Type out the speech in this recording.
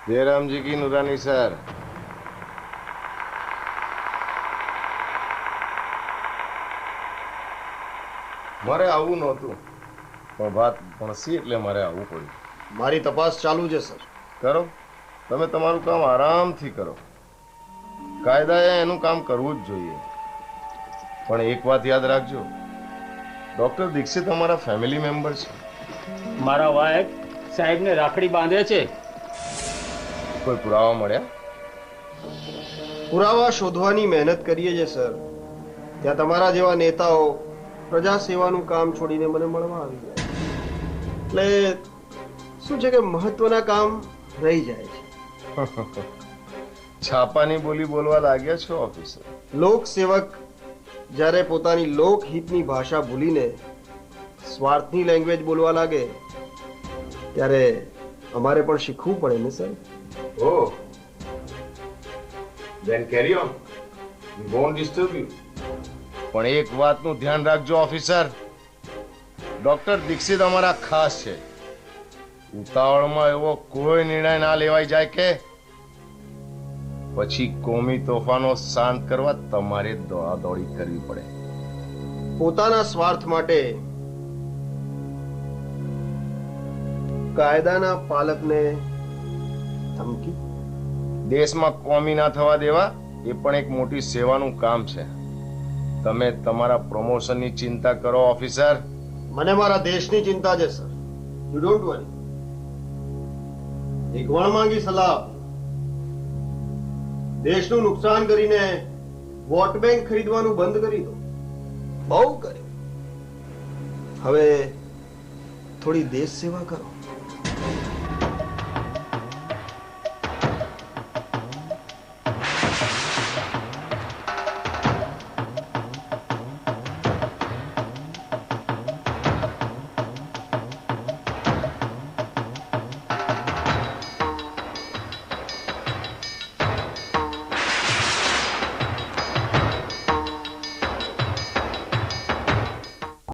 जयराम जी की नूरानी सर। મારે આવું નહોતું પણ વાત ભણસી એટલે મારે આવવું પડ્યું. મારી તપાસ ચાલુ છે સર. કરો, તમે તમારું કામ આરામથી કરો. કાયદાએ એનું કામ કરવું જ જોઈએ. પણ એક વાત યાદ રાખજો, ડોક્ટર દીક્ષિત અમારા ફેમિલી મેમ્બર છે. મારા વાઇફ સાહેબને રાખડી બાંધે છે. કોઈ પુરાવા મળ્યા? પુરાવા શોધવાની મહેનત કરીએ છીએ સર. ત્યાં તમારા જેવા નેતાઓ પ્રજા સેવાનું કામ છોડીને મને મળવા આવી જાય. એટલે શું છે કે મહત્વના કામ રહી જાય છે. છાપાની બોલી બોલવા લાગ્યા છો ઓફિસર. લોકસેવક જ્યારે પોતાની લોકહિતની ભાષા ભૂલીને સ્વાર્થની લેંગ્વેજ બોલવા લાગે ત્યારે અમારે પણ શીખવું પડે ને sir. Oh, then carry on. We won't disturb you. પણ એક વાતનું ધ્યાન રાખજો ઓફિસર, ડોક્ટર દીક્ષિત અમારા ખાસ છે. ઉતાવળમાં એવો કોઈ નિર્ણય ના લેવાઈ જાય કે પછી કોમી તોફાનો શાંત કરવા તમારે દોડાદોડી કરવી પડે. પોતાના સ્વાર્થ માટે કાયદાના પાલકને ધમકી. દેશમાં કોમી ના થવા દેવા એ પણ એક મોટી સેવાનું કામ છે. તમે તમારા પ્રમોશનની ચિંતા કરો ઓફિસર. મને મારા દેશની ચિંતા છે સર. You don't worry. એક વણમાંગી સલાહ. દેશનું નુકસાન કરીને વોટ બેંક ખરીદવાનું બંધ કરી દો. બહુ કર્યું. હવે થોડી દેશ સેવા કરો.